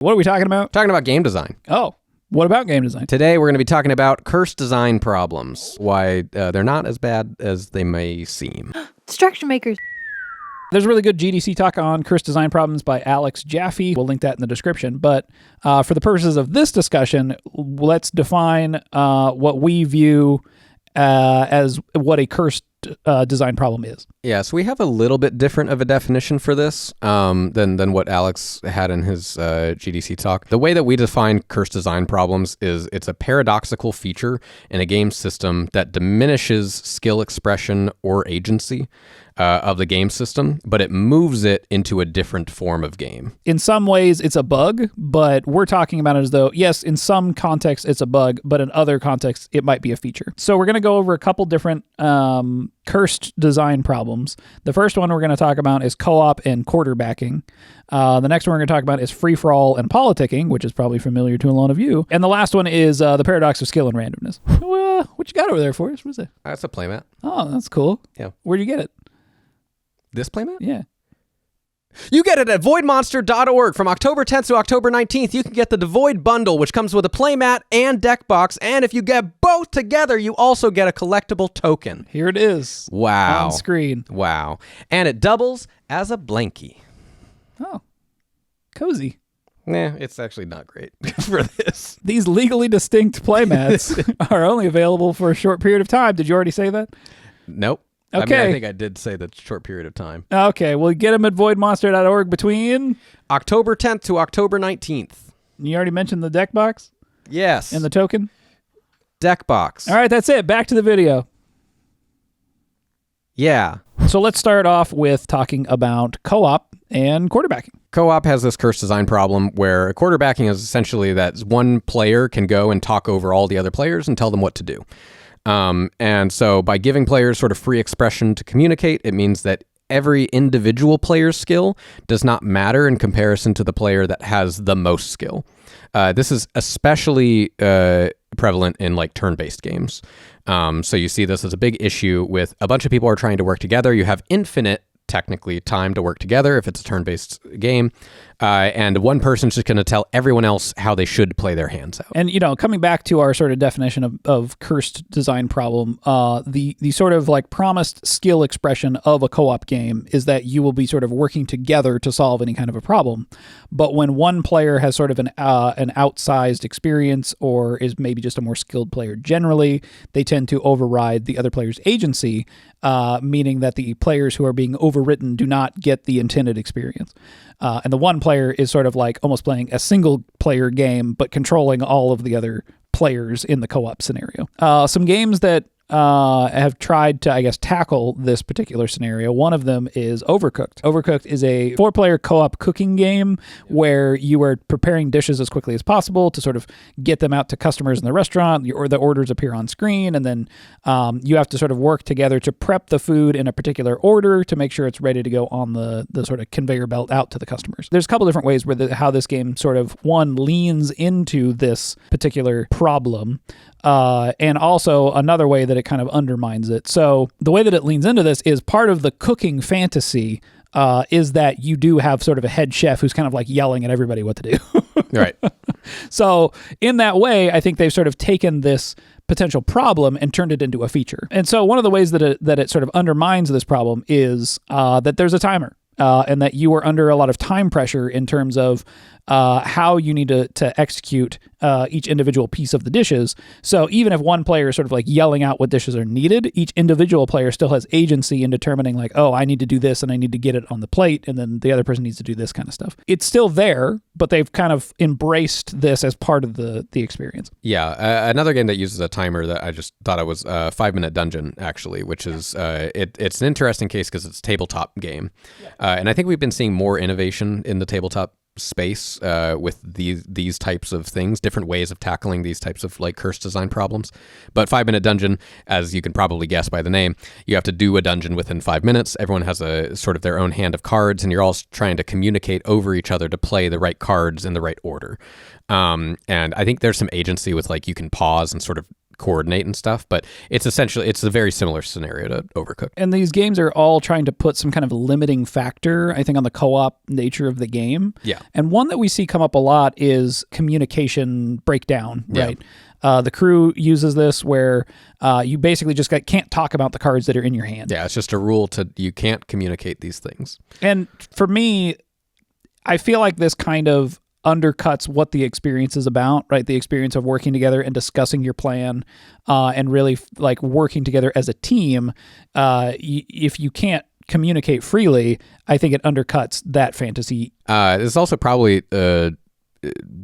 What are we talking about? Talking about game design. Oh, what about game design? Today, we're going to be talking about cursed design problems, why they're not as bad as they may seem. Distraction makers. There's a really good GDC talk on cursed design problems by Alex Jaffe. We'll link that in the description. But for the purposes of this discussion, let's define what we view as what a cursed design problem is. Yeah, so we have a little bit different of a definition for this than what Alex had in his GDC talk. The way that we define cursed design problems is it's a paradoxical feature in a game system that diminishes skill expression or agency of the game system, but it moves it into a different form of game. In some ways, it's a bug, but we're talking about it as though, yes, in some contexts, it's a bug, but in other contexts, it might be a feature. So we're going to go over a couple different cursed design problems. The first one we're going to talk about is co-op and quarterbacking. The next one we're going to talk about is free-for-all and politicking, which is probably familiar to a lot of you. And the last one is the paradox of skill and randomness. What you got over there for us? What is it? That's a playmat. Oh, that's cool. Yeah. Where'd you get it? This playmat? Yeah. You get it at voidmonster.org. From October 10th to October 19th, you can get the Devoid bundle, which comes with a playmat and deck box. And if you get both together, you also get a collectible token. Here it is. Wow. On screen. Wow. And it doubles as a blankie. Oh, cozy. Nah, it's actually not great for this. These legally distinct playmats are only available for a short period of time. Did you already say that? Nope. Okay. I mean, I think I did say that short period of time. Okay, well, get them at voidmonster.org between October 10th to October 19th. You already mentioned the deck box? Yes. And the token? Deck box. All right, that's it. Back to the video. Yeah. So let's start off with talking about co-op and quarterbacking. Co-op has this cursed design problem where quarterbacking is essentially that one player can go and talk over all the other players and tell them what to do. And so by giving players sort of free expression to communicate, it means that every individual player's skill does not matter in comparison to the player that has the most skill. This is especially prevalent in like turn-based games. So you see this as a big issue with a bunch of people are trying to work together. You have infinite technically time to work together if it's a turn-based game. And one person's just going to tell everyone else how they should play their hands out. And, coming back to our sort of definition of cursed design problem, the sort of like promised skill expression of a co-op game is that you will be sort of working together to solve any kind of a problem. But when one player has sort of an outsized experience or is maybe just a more skilled player generally, they tend to override the other player's agency, meaning that the players who are being overwritten do not get the intended experience. And the one player is sort of like almost playing a single player game, but controlling all of the other players in the co-op scenario. Some games that have tried to, I guess, tackle this particular scenario. One of them is Overcooked. Overcooked is a 4-player co-op cooking game where you are preparing dishes as quickly as possible to sort of get them out to customers in the restaurant, or the orders appear on screen, and then you have to sort of work together to prep the food in a particular order to make sure it's ready to go on the sort of conveyor belt out to the customers. There's a couple different ways where how this game sort of, one, leans into this particular problem, and also another way that it kind of undermines it. So the way that it leans into this is part of the cooking fantasy is that you do have sort of a head chef who's kind of like yelling at everybody what to do. Right. So in that way, I think they've sort of taken this potential problem and turned it into a feature. And so one of the ways that it sort of undermines this problem is that there's a timer. And that you are under a lot of time pressure in terms of how you need to execute each individual piece of the dishes. So even if one player is sort of like yelling out what dishes are needed, each individual player still has agency in determining like, oh, I need to do this and I need to get it on the plate, and then the other person needs to do this kind of stuff. It's still there, but they've kind of embraced this as part of the experience. Yeah, another game that uses a timer that I just thought it was 5 Minute Dungeon, actually, which is it's an interesting case because it's a tabletop game. And I think we've been seeing more innovation in the tabletop space with these types of things, different ways of tackling these types of like cursed design problems. But 5 Minute Dungeon, as you can probably guess by the name, you have to do a dungeon within 5 minutes. Everyone has a sort of their own hand of cards, and you're all trying to communicate over each other to play the right cards in the right order. And I think there's some agency with like you can pause and sort of coordinate and stuff. But it's a very similar scenario to Overcooked. And these games are all trying to put some kind of limiting factor, I think, on the co-op nature of the game. Yeah. And one that we see come up a lot is communication breakdown, right? Yeah. The crew uses this where you basically just can't talk about the cards that are in your hand. Yeah, it's just a rule you can't communicate these things. And for me, I feel like this kind of undercuts what the experience is about, right? The experience of working together and discussing your plan and really like working together as a team. If you can't communicate freely, I think it undercuts that fantasy. It's also probably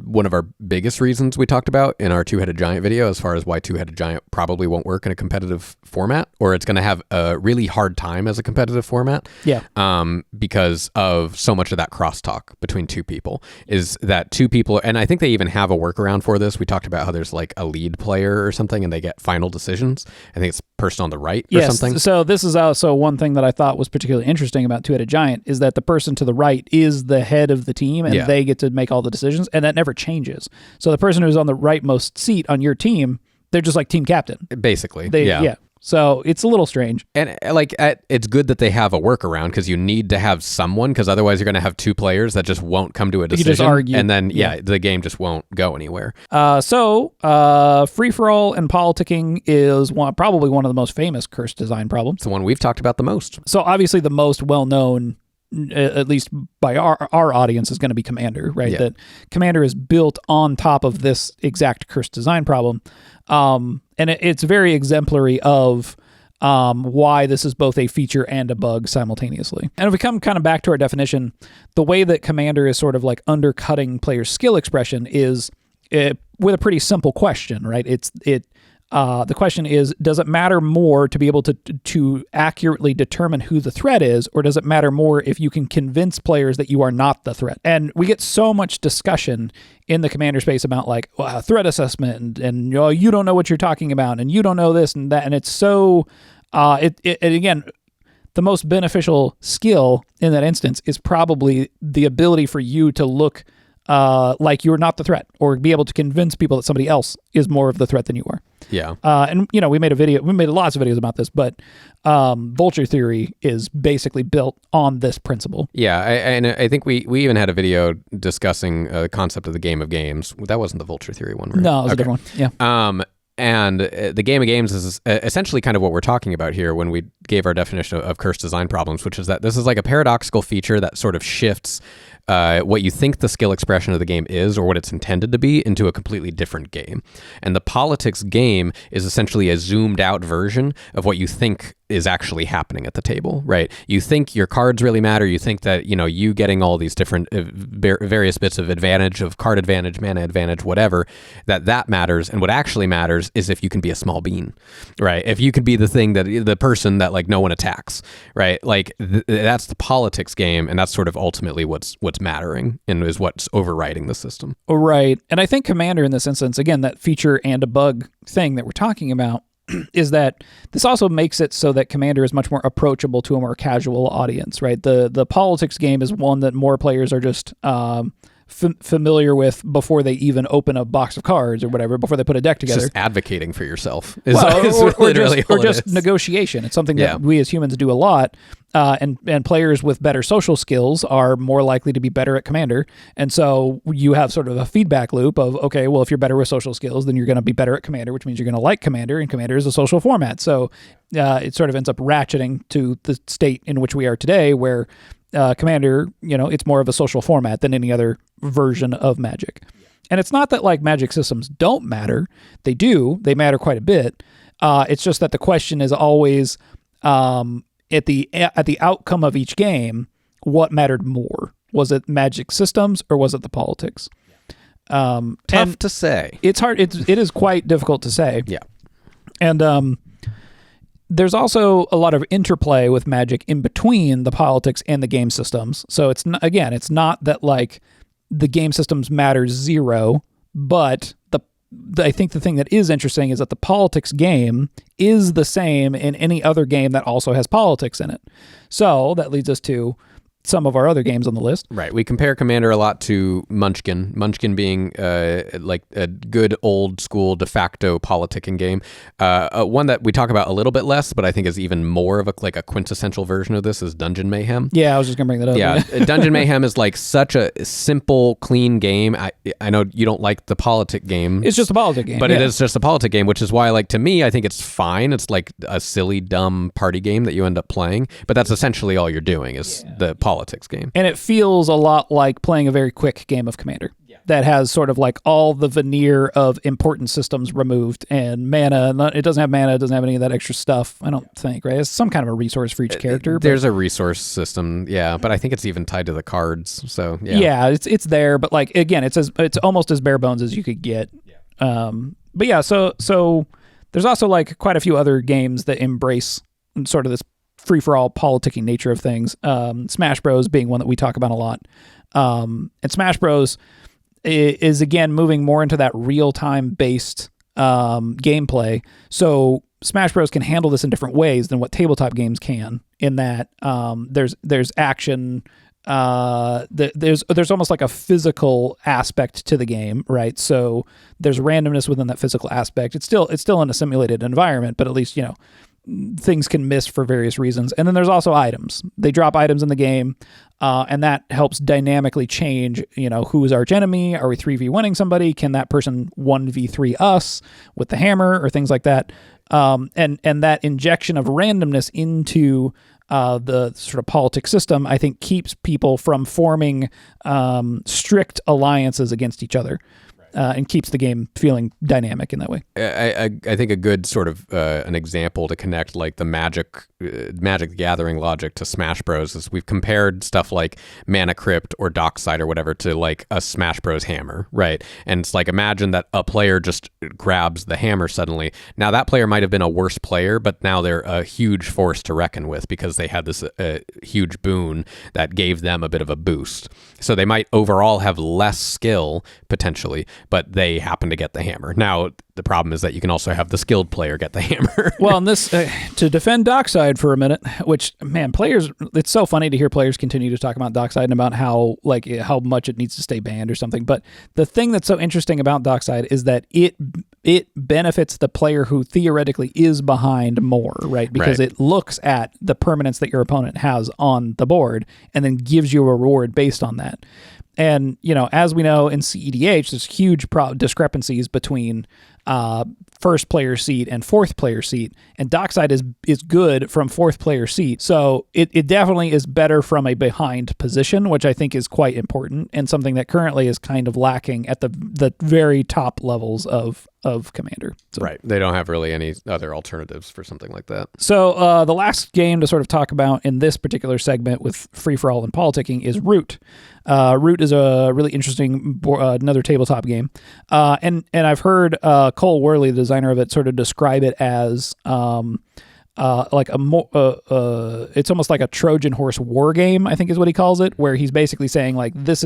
one of our biggest reasons we talked about in our two-headed giant video as far as why two-headed giant probably won't work in a competitive format, or it's going to have a really hard time as a competitive format. Yeah. Because of so much of that crosstalk between two people is that two people, and I think they even have a workaround for this. We talked about how there's like a lead player or something and they get final decisions. I think it's person on the right or something. So this is also one thing that I thought was particularly interesting about two-headed giant is that the person to the right is the head of the team and they get to make all the decisions. And that never changes. So the person who's on the rightmost seat on your team, they're just like team captain. Basically. Yeah. So it's a little strange. And it's good that they have a workaround because you need to have someone because otherwise you're going to have two players that just won't come to a decision. You just argue. And then, the game just won't go anywhere. So free-for-all and politicking is probably one of the most famous cursed design problems. It's the one we've talked about the most. So obviously the most well-known, at least by our audience, is going to be Commander, right? Yeah. That Commander is built on top of this exact cursed design problem. And it's very exemplary of why this is both a feature and a bug simultaneously. And if we come kind of back to our definition, the way that Commander is sort of like undercutting players' skill expression is with a pretty simple question, right? The question is, does it matter more to be able to accurately determine who the threat is, or does it matter more if you can convince players that you are not the threat? And we get so much discussion in the Commander space about like threat assessment and you don't know what you're talking about and you don't know this and that. And it's so, again, the most beneficial skill in that instance is probably the ability for you to look like you're not the threat, or be able to convince people that somebody else is more of the threat than you are. Yeah. And we made lots of videos about this, but vulture theory is basically built on this principle. Yeah, and I think we even had a video discussing the concept of the game of games. That wasn't the vulture theory one, right? No, it was a different one. Yeah. And the game of games is essentially kind of what we're talking about here when we gave our definition of cursed design problems, which is that this is like a paradoxical feature that sort of shifts what you think the skill expression of the game is or what it's intended to be into a completely different game. And the politics game is essentially a zoomed out version of what you think is actually happening at the table, right? You think your cards really matter. You think that, you getting all these different various bits of advantage, of card advantage, mana advantage, whatever, that matters. And what actually matters is if you can be a small bean, right? If you can be the person that like no one attacks, right? Like that's the politics game. And that's sort of ultimately what's mattering and is what's overriding the system. Right. And I think Commander in this instance, again, that feature and a bug thing that we're talking about is that this also makes it so that Commander is much more approachable to a more casual audience, right? The politics game is one that more players are just familiar with before they even open a box of cards or whatever, before they put a deck together. It's just advocating for yourself. Or just negotiation. It's something that we as humans do a lot. And players with better social skills are more likely to be better at Commander. And so you have sort of a feedback loop of, okay, well, if you're better with social skills, then you're going to be better at Commander, which means you're going to like Commander, and Commander is a social format. So it sort of ends up ratcheting to the state in which we are today, where Commander, it's more of a social format than any other version of Magic. And it's not that like Magic systems don't matter. They do. They matter quite a bit. It's just that the question is always at the outcome of each game, what mattered more? Was it Magic systems or was it the politics? Tough to say. It's hard. It is quite difficult to say. Yeah. And there's also a lot of interplay with Magic in between the politics and the game systems. So it's not that like the game systems matter zero, but I think the thing that is interesting is that the politics game is the same in any other game that also has politics in it. So that leads us to some of our other games on the list. Right. We compare Commander a lot to Munchkin. Munchkin being like a good old school de facto politicking game. One that we talk about a little bit less, but I think is even more of a quintessential version of this is Dungeon Mayhem. Yeah, I was just gonna bring that up. Yeah, Dungeon Mayhem is like such a simple, clean game. I know you don't like the politic game. It's just a politic game. But it is just a politic game, which is why, like, to me, I think it's fine. It's like a silly, dumb party game that you end up playing. But that's essentially all you're doing is the politics game. And it feels a lot like playing a very quick game of Commander that has sort of like all the veneer of important systems removed and mana. It doesn't have mana. It doesn't have any of that extra stuff, I don't think, right? It's some kind of a resource for each character. There's a resource system, but I think it's even tied to the cards. So, yeah, it's there. But, like, again, it's almost as bare bones as you could get. But yeah, so there's also like quite a few other games that embrace sort of this free-for-all politicking nature of things. Smash Bros being one that we talk about a lot. And Smash Bros is again moving more into that real-time based gameplay. So Smash Bros can handle this in different ways than what tabletop games can, in that there's action. There's almost like a physical aspect to the game, right? So there's randomness within that physical aspect. It's still in a simulated environment, but at least, things can miss for various reasons. And then there's also items. They drop items in the game, and that helps dynamically change, who's arch enemy? Are we 3v1ing somebody? Can that person 1v3 us with the hammer or things like that? And that injection of randomness into the sort of politics system, I think, keeps people from forming strict alliances against each other, and keeps the game feeling dynamic in that way. I think a good sort of an example to connect like the Magic the Gathering logic to Smash Bros is we've compared stuff like Mana Crypt or Dockside or whatever to like a Smash Bros hammer, right? And it's like, imagine that a player just grabs the hammer suddenly. Now that player might have been a worse player, but now they're a huge force to reckon with because they had this huge boon that gave them a bit of a boost. So they might overall have less skill potentially, but they happen to get the hammer. Now, the problem is that you can also have the skilled player get the hammer. Well, and this, to defend Dockside for a minute, which, man, players, it's so funny to hear players continue to talk about Dockside and about how much it needs to stay banned or something. But the thing that's so interesting about Dockside is that it benefits the player who theoretically is behind more, right? Because it looks at the permanence that your opponent has on the board and then gives you a reward based on that. And, as we know in CEDH, there's huge discrepancies between first player seat and fourth player seat, and Dockside is good from fourth player seat. So it definitely is better from a behind position, which I think is quite important and something that currently is kind of lacking at the very top levels of Commander. So. Right. They don't have really any other alternatives for something like that. So the last game to sort of talk about in this particular segment with free-for-all and politicking is Root. Root is a really interesting another tabletop game. And I've heard Cole Worley, the designer of it, sort of describe it as like it's almost like a Trojan horse war game, I think is what he calls it, where he's basically saying like this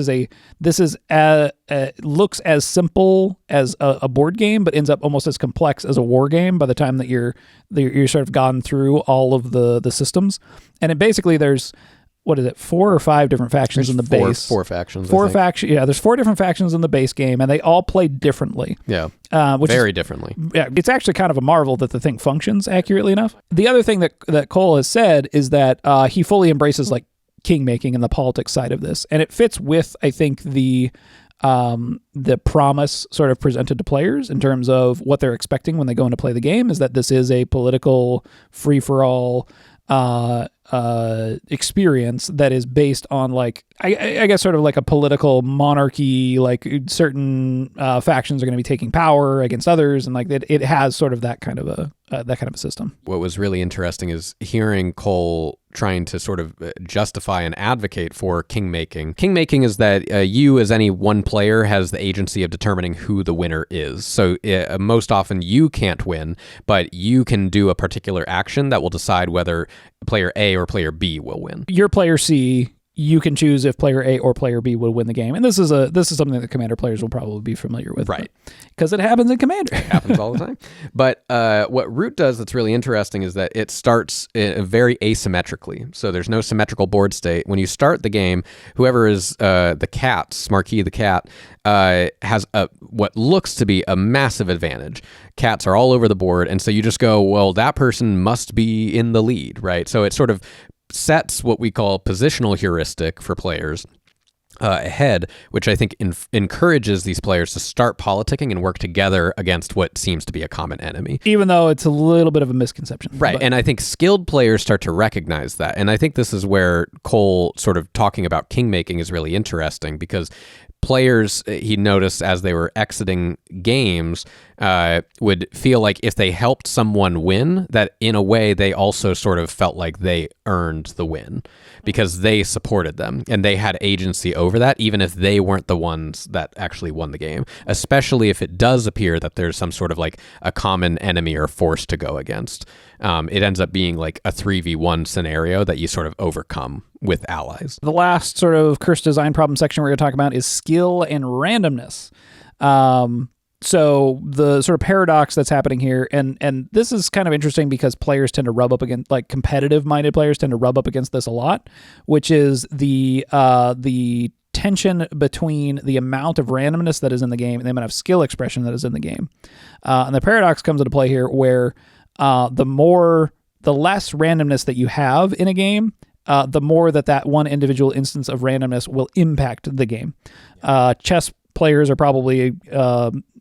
looks as simple as a board game, but ends up almost as complex as a war game by the time that you're sort of gone through all of the systems. And it basically there's, what is it, 4 or 5 different factions in the base. Four factions. Yeah, there's 4 different factions in the base game, and they all play differently. Yeah, very differently. Yeah, it's actually kind of a marvel that the thing functions accurately enough. The other thing that Cole has said is that he fully embraces like king-making and the politics side of this, and it fits with, I think, the promise sort of presented to players in terms of what they're expecting when they go in to play the game, is that this is a political free-for-all experience that is based on like I guess sort of like a political monarchy, like certain factions are going to be taking power against others, and like it has sort of that kind of a system. What was really interesting is hearing Cole trying to sort of justify and advocate for king-making. King-making is that you as any one player has the agency of determining who the winner is. So most often you can't win, but you can do a particular action that will decide whether player A or player B will win. Your player C you can choose if player A or player B would win the game. And this is something that Commander players will probably be familiar with. Right. Because it happens in Commander. It happens all the time. But what Root does that's really interesting is that it starts very asymmetrically. So there's no symmetrical board state. When you start the game, whoever is the cat, Marquis the cat, has what looks to be a massive advantage. Cats are all over the board. And so you just go, well, that person must be in the lead, right? So it sort of sets what we call positional heuristic for players ahead, which I think encourages these players to start politicking and work together against what seems to be a common enemy. Even though it's a little bit of a misconception. Right. And I think skilled players start to recognize that. And I think this is where Cole sort of talking about kingmaking is really interesting, because players, he noticed as they were exiting games, would feel like if they helped someone win, that in a way they also sort of felt like they earned the win because they supported them and they had agency over that, even if they weren't the ones that actually won the game, especially if it does appear that there's some sort of like a common enemy or force to go against. It ends up being like a 3v1 scenario that you sort of overcome with allies. The last sort of curse design problem section we're going to talk about is skill and randomness. So the sort of paradox that's happening here, and this is kind of interesting because players tend to rub up against, like competitive-minded players tend to rub up against this a lot, which is the tension between the amount of randomness that is in the game and the amount of skill expression that is in the game. And the paradox comes into play here where the less randomness that you have in a game, the more that one individual instance of randomness will impact the game. Chess players are probably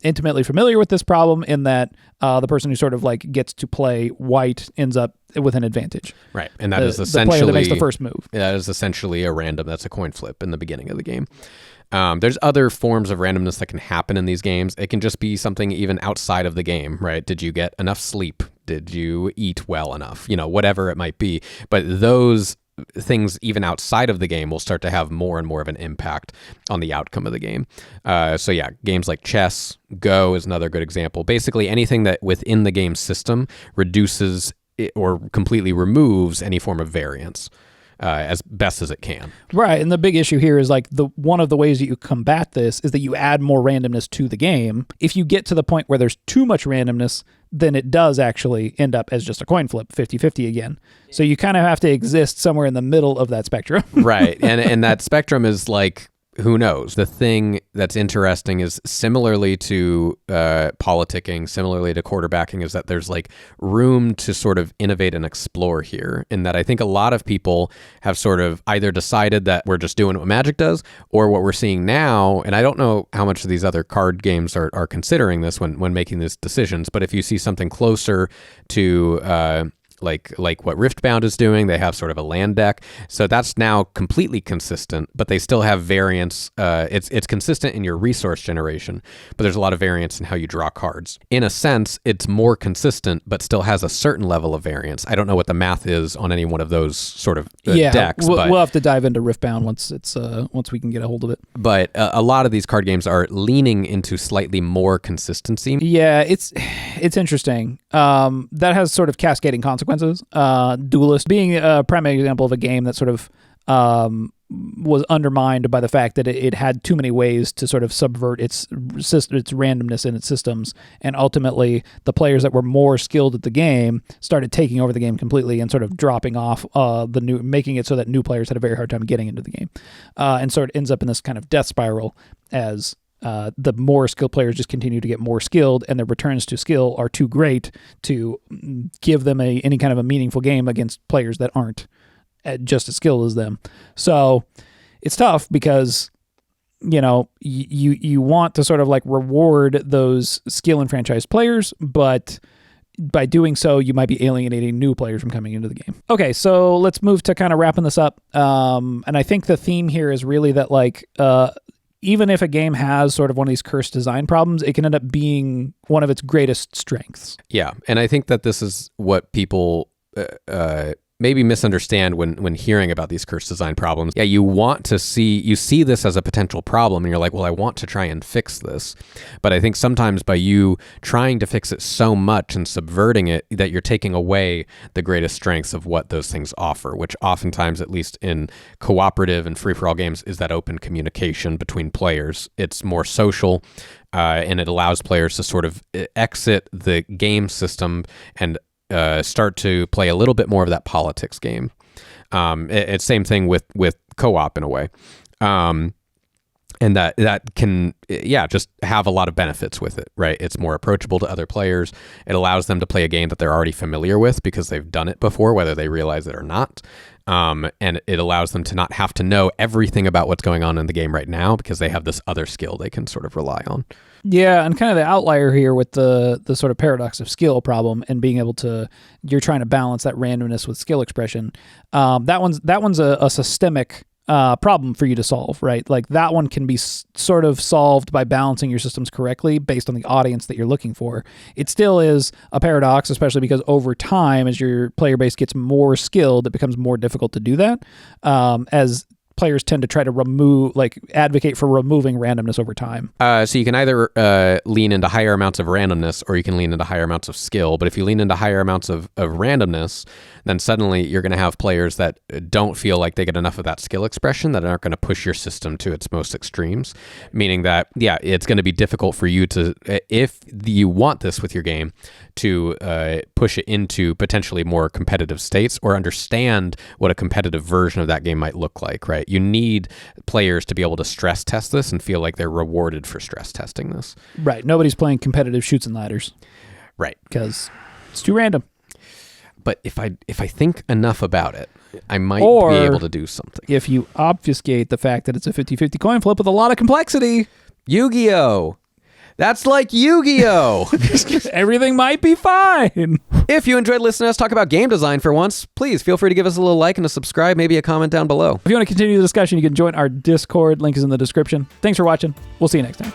intimately familiar with this problem in that the person who sort of like gets to play white ends up with an advantage. Right. And that is essentially the player that makes the first move. That is essentially a random. That's a coin flip in the beginning of the game. There's other forms of randomness that can happen in these games. It can just be something even outside of the game, right? Did you get enough sleep? Did you eat well enough? Whatever it might be. But those things even outside of the game will start to have more and more of an impact on the outcome of the game. So yeah, games like chess, Go is another good example. Basically anything that within the game system reduces it or completely removes any form of variance. As best as it can. Right, and the big issue here is like one of the ways that you combat this is that you add more randomness to the game. If you get to the point where there's too much randomness, then it does actually end up as just a coin flip, 50-50 again. So you kind of have to exist somewhere in the middle of that spectrum. Right, and that spectrum is like, who knows? The thing that's interesting is similarly to politicking, similarly to quarterbacking, is that there's like room to sort of innovate and explore here. In that I think a lot of people have sort of either decided that we're just doing what Magic does, or what we're seeing now, and I don't know how much of these other card games are considering this when making these decisions, but if you see something closer to like what Riftbound is doing, they have sort of a land deck. So that's now completely consistent, but they still have variance. It's consistent in your resource generation, but there's a lot of variance in how you draw cards. In a sense, it's more consistent, but still has a certain level of variance. I don't know what the math is on any one of those sort of decks. We'll have to dive into Riftbound once we can get a hold of it. But a lot of these card games are leaning into slightly more consistency. Yeah, it's interesting. That has sort of cascading consequences. Duelist being a prime example of a game that sort of was undermined by the fact that it had too many ways to sort of subvert its randomness in its systems, and ultimately the players that were more skilled at the game started taking over the game completely and sort of dropping off making it so that new players had a very hard time getting into the game, and sort of ends up in this kind of death spiral as the more skilled players just continue to get more skilled, and their returns to skill are too great to give them any kind of a meaningful game against players that aren't just as skilled as them. So it's tough because, you want to sort of like reward those skill enfranchised players, but by doing so, you might be alienating new players from coming into the game. Okay, so let's move to kind of wrapping this up. And I think the theme here is really that like, even if a game has sort of one of these cursed design problems, it can end up being one of its greatest strengths. Yeah, and I think that this is what people maybe misunderstand when hearing about these curse design problems. Yeah, you see this as a potential problem, and you're like, well, I want to try and fix this. But I think sometimes by you trying to fix it so much and subverting it, that you're taking away the greatest strengths of what those things offer, which oftentimes, at least in cooperative and free-for-all games, is that open communication between players. It's more social, and it allows players to sort of exit the game system and start to play a little bit more of that politics game. It's same thing with co-op in a way. And that can, just have a lot of benefits with it, right? It's more approachable to other players. It allows them to play a game that they're already familiar with because they've done it before, whether they realize it or not. And it allows them to not have to know everything about what's going on in the game right now because they have this other skill they can sort of rely on. Yeah, and kind of the outlier here with the sort of paradox of skill problem and being able to, you're trying to balance that randomness with skill expression. That one's a systemic problem for you to solve, right? Like that one can be sort of solved by balancing your systems correctly based on the audience that you're looking for. It still is a paradox, especially because over time, as your player base gets more skilled, it becomes more difficult to do that. As players tend to try to advocate for removing randomness over time. So you can either lean into higher amounts of randomness, or you can lean into higher amounts of skill. But if you lean into higher amounts of randomness, then suddenly you're going to have players that don't feel like they get enough of that skill expression, that aren't going to push your system to its most extremes. Meaning that, it's going to be difficult for you to, if you want this with your game, to push it into potentially more competitive states or understand what a competitive version of that game might look like, right? You need players to be able to stress test this and feel like they're rewarded for stress testing this. Right. Nobody's playing competitive shoots and ladders. Right. Because it's too random. But if I think enough about it, I might be able to do something. If you obfuscate the fact that it's a 50-50 coin flip with a lot of complexity. Yu-Gi-Oh! That's like Yu-Gi-Oh! Everything might be fine. If you enjoyed listening to us talk about game design for once, please feel free to give us a little like and a subscribe, maybe a comment down below. If you want to continue the discussion, you can join our Discord. Link is in the description. Thanks for watching. We'll see you next time.